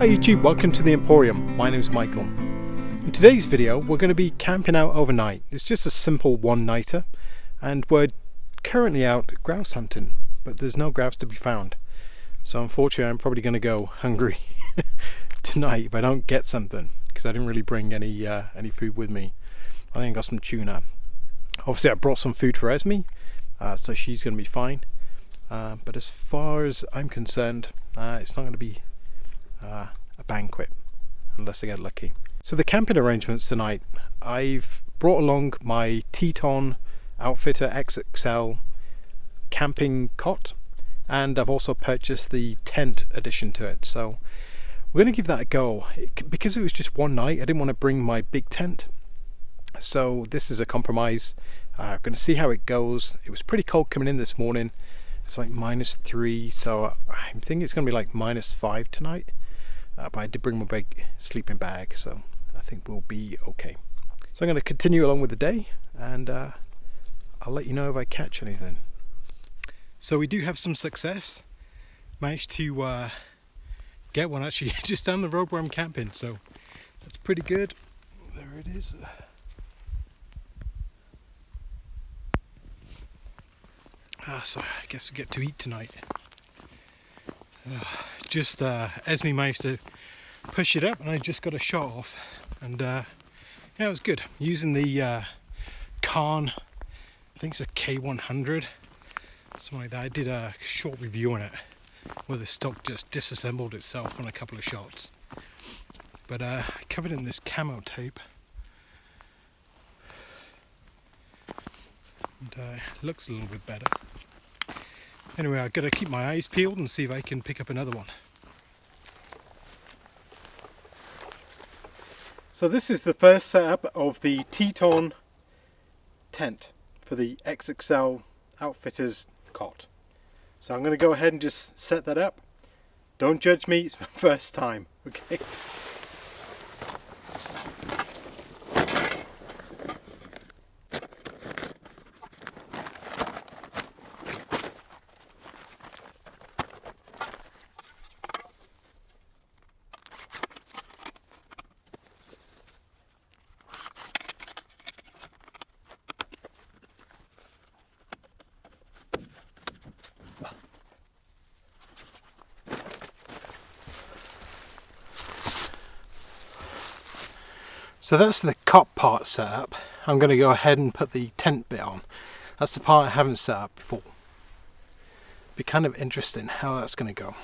Hi YouTube, welcome to the Emporium. My name is Michael. In today's video we're going to be camping out overnight. It's just a simple one-nighter and we're currently out grouse hunting, but there's no grouse to be found. So unfortunately I'm probably going to go hungry tonight if I don't get something, because I didn't really bring any food with me. I think I got some tuna. Obviously I brought some food for Esme, so she's going to be fine. But as far as I'm concerned, it's not going to be a banquet unless I get lucky. So the camping arrangements tonight, I've brought along my TETON Outfitter XXL camping cot, and I've also purchased the tent addition to it. So we're going to give that a go. Because it was just one night, I didn't want to bring my big tent, so this is a compromise. I'm going to see how it goes. It was pretty cold coming in this morning. It's like -3, so I think it's going to be like -5 tonight. But I did bring my big sleeping bag, so I think we'll be okay. So I'm going to continue along with the day, and I'll let you know if I catch anything. So we do have some success. Managed to get one actually just down the road where I'm camping, so that's pretty good. There it is. So I guess we get to eat tonight. Just Esme managed to push it up and I just got a shot off, and yeah, it was good. Using the Kahn, I think it's a K100, something like that. I did a short review on it where the stock just disassembled itself on a couple of shots, but I covered it in this camo tape, and it looks a little bit better. Anyway, I've got to keep my eyes peeled and see if I can pick up another one. So this is the first setup of the TETON tent for the XXL Outfitters cot. So I'm going to go ahead and just set that up. Don't judge me, it's my first time, okay? So that's the cot part set up. I'm going to go ahead and put the tent bit on. That's the part I haven't set up before. Be kind of interesting how that's going to go.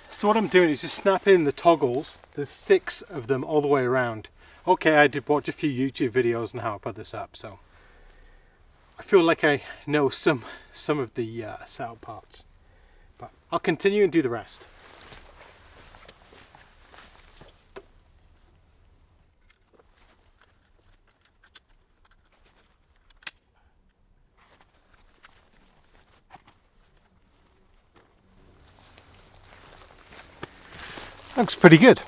So what I'm doing is just snapping the toggles. There's 6 of them all the way around. Okay, I did watch a few YouTube videos on how I put this up, so I feel like I know some of the setup parts. But I'll continue and do the rest. Looks pretty good.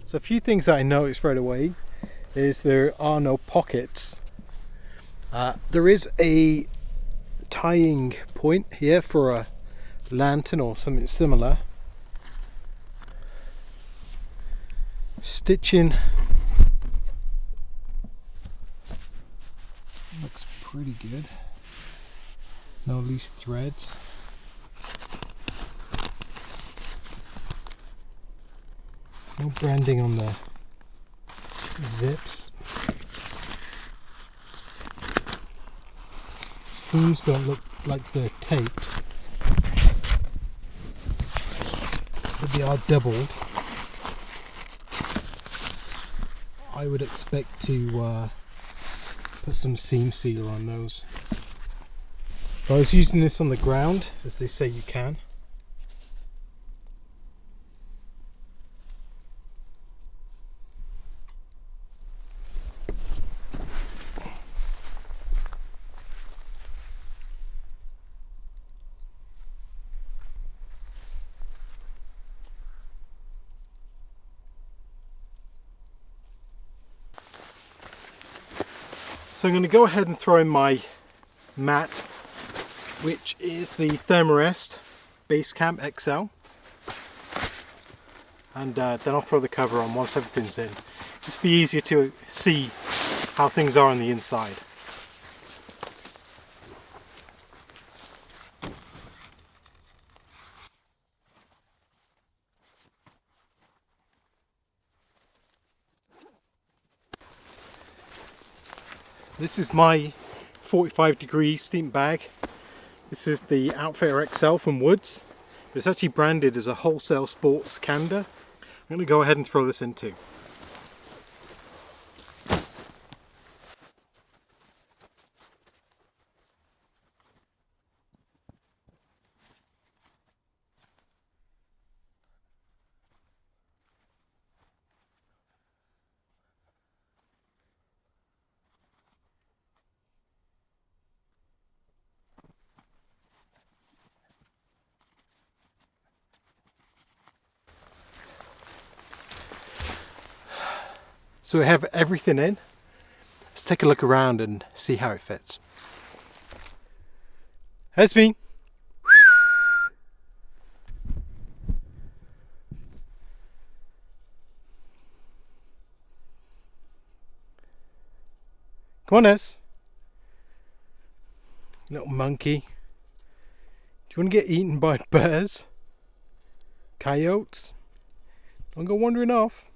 So a few things that I noticed right away is there are no pockets. There is a tying point here for a lantern or something similar. Stitching looks pretty good. No loose threads. No branding on the zips. Seams don't look like they're taped, but they are doubled. I would expect to put some seam sealer on those. I was using this on the ground, as they say you can. So I'm going to go ahead and throw in my mat, which is the Thermarest Kamp XXL, and then I'll throw the cover on once everything's in. Just be easier to see how things are on the inside. This is my 45-degree sleeping bag. This is the Outfitter XL from Woods. It's actually branded as a wholesale sports canvas. I'm going to go ahead and throw this in too. So we have everything in. Let's take a look around and see how it fits. Esme! Come on, Es. Little monkey. Do you want to get eaten by bears? Coyotes? Don't go wandering off.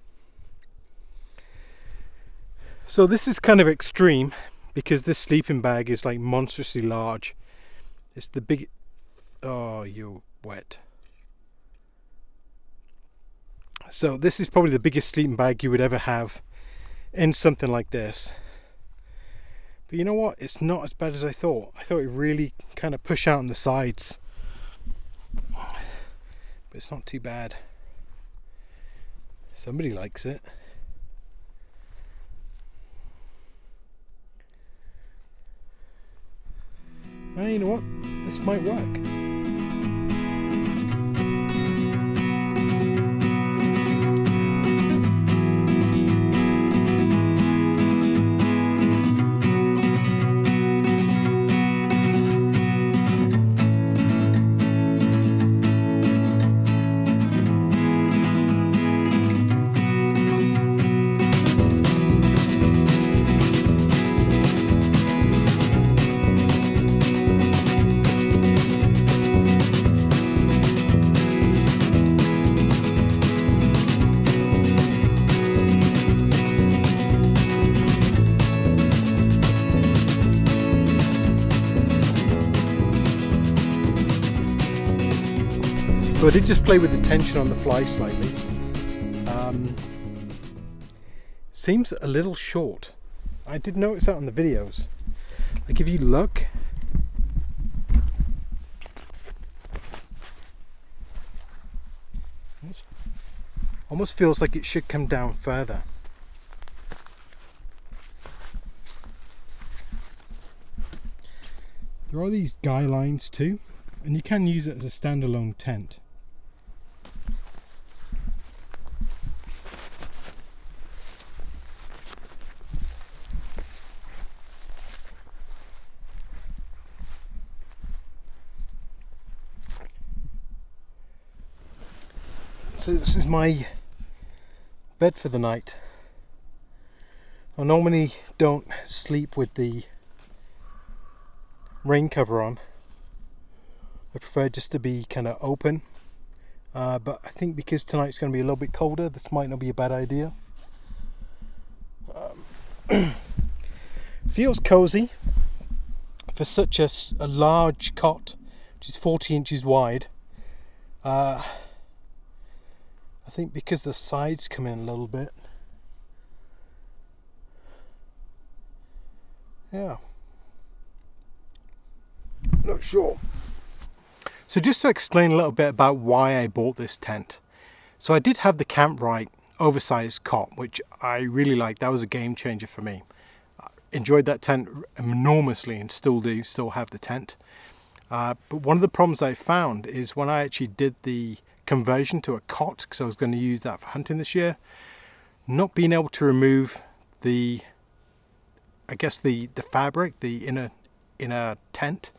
So this is kind of extreme because this sleeping bag is like monstrously large. It's the big... Oh, you're wet. So this is probably the biggest sleeping bag you would ever have in something like this. But you know what? It's not as bad as I thought. I thought it really kind of push out on the sides. But it's not too bad. Somebody likes it. Well, you know what? This might work. So I did just play with the tension on the fly slightly. Seems a little short. I did notice that on the videos. Like if you look, almost feels like it should come down further. There are these guy lines too, and you can use it as a standalone tent. So this is my bed for the night. I normally don't sleep with the rain cover on. I prefer just to be kind of open. But I think because tonight's going to be a little bit colder, this might not be a bad idea. Feels cozy for such a large cot, which is 40 inches wide. I think because the sides come in a little bit. Yeah. Not sure. So just to explain a little bit about why I bought this tent. So I did have the Kamp-Rite Oversize Cot, which I really liked. That was a game changer for me. I enjoyed that tent enormously and still have the tent. But one of the problems I found is when I actually did the conversion to a cot, because I was going to use that for hunting this year, not being able to remove the fabric, the inner tent,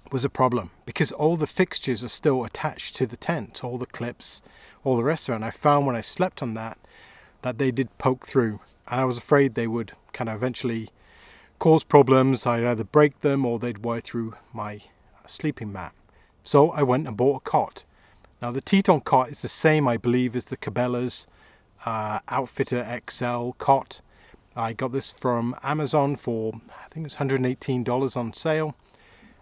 was a problem, because all the fixtures are still attached to the tent, all the clips, all the rest of it. And I found when I slept on that they did poke through, and I was afraid they would kind of eventually cause problems. I'd either break them or they'd wear through my sleeping mat. So I went and bought a cot. Now the TETON cot is the same, I believe, as the Cabela's Outfitter XL cot. I got this from Amazon for, I think it's $118 on sale.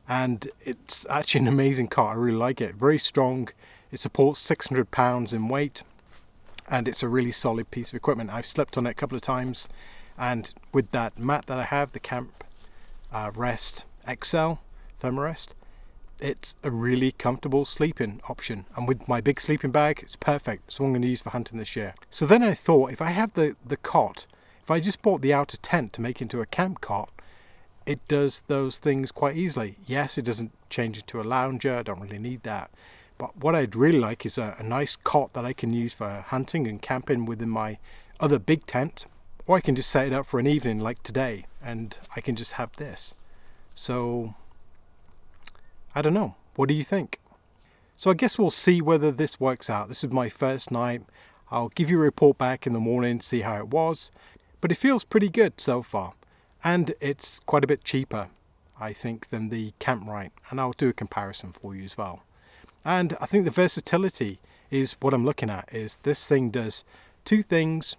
And it's actually an amazing cot. I really like it. Very strong. It supports 600 pounds in weight, and it's a really solid piece of equipment. I've slept on it a couple of times, and with that mat that I have, the Kamp-Rite XL Thermarest, it's a really comfortable sleeping option. And with my big sleeping bag, it's perfect. It's what I'm going to use for hunting this year. So then I thought, if I have the cot, if I just bought the outer tent to make into a camp cot, it does those things quite easily. Yes, it doesn't change it to a lounger. I don't really need that. But what I'd really like is a nice cot that I can use for hunting and camping within my other big tent. Or I can just set it up for an evening like today, and I can just have this. So, I don't know. What do you think? So I guess we'll see whether this works out. This is my first night. I'll give you a report back in the morning, see how it was. But it feels pretty good so far. And it's quite a bit cheaper, I think, than the Kamp-Rite. And I'll do a comparison for you as well. And I think the versatility is what I'm looking at. Is this thing does two things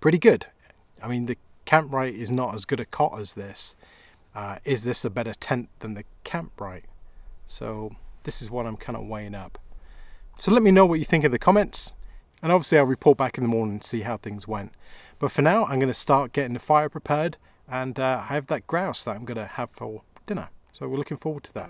pretty good. I mean, the Kamp-Rite is not as good a cot as this. Is this a better tent than the Kamp-Rite? So this is what I'm kind of weighing up. So let me know what you think in the comments. And obviously I'll report back in the morning and see how things went. But for now, I'm going to start getting the fire prepared. And I have that grouse that I'm going to have for dinner. So we're looking forward to that.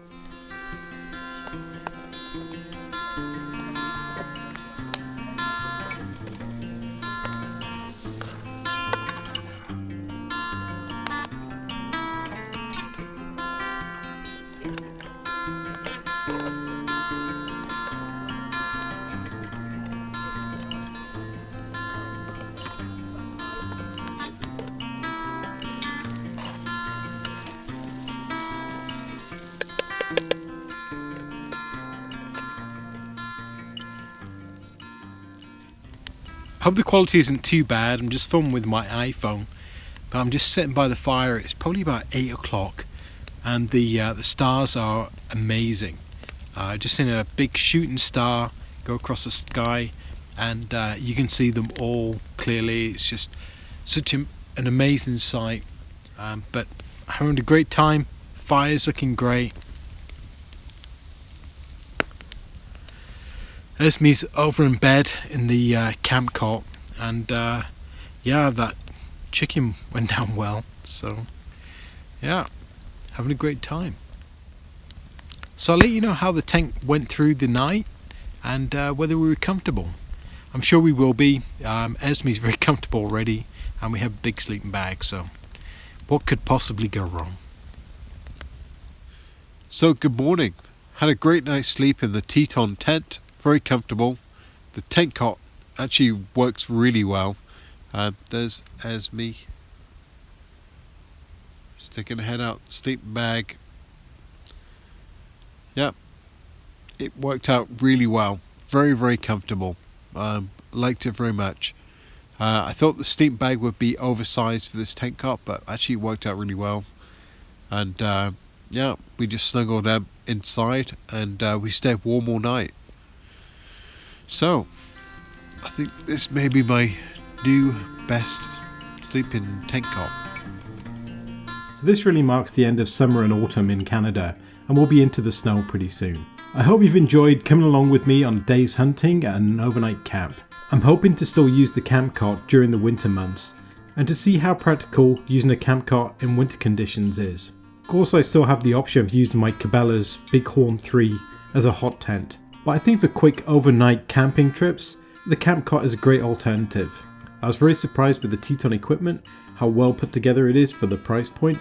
I hope the quality isn't too bad. I'm just filming with my iPhone, but I'm just sitting by the fire. It's probably about 8 o'clock, and the stars are amazing. Just seen a big shooting star go across the sky, and you can see them all clearly. It's just such an amazing sight. But having a great time. Fire's looking great. Esme's over in bed in the camp cot, and yeah, that chicken went down well, so yeah, having a great time. So I'll let you know how the tent went through the night and whether we were comfortable. I'm sure we will be. Esme's very comfortable already, and we have a big sleeping bag, so what could possibly go wrong? So good morning. Had a great night's sleep in the TETON tent. Very comfortable. The tent cot actually works really well. There's Esme sticking her head out the sleeping bag. Yep, it worked out really well. Very, very comfortable. liked it very much. I thought the sleep bag would be oversized for this tent cot, but actually it worked out really well. And yeah, we just snuggled up inside and we stayed warm all night. So I think this may be my new best sleeping tent cot. So this really marks the end of summer and autumn in Canada, and we'll be into the snow pretty soon. I hope you've enjoyed coming along with me on a day's hunting and an overnight camp. I'm hoping to still use the camp cot during the winter months, and to see how practical using a camp cot in winter conditions is. Of course, I still have the option of using my Cabela's Bighorn 3 as a hot tent, but I think for quick overnight camping trips, the camp cot is a great alternative. I was very surprised with the TETON equipment, how well put together it is for the price point,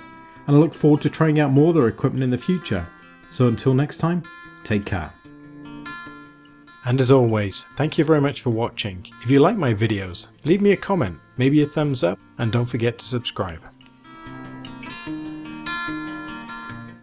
and I look forward to trying out more of their equipment in the future. So until next time, take care. And as always, thank you very much for watching. If you like my videos, leave me a comment, maybe a thumbs up, and don't forget to subscribe.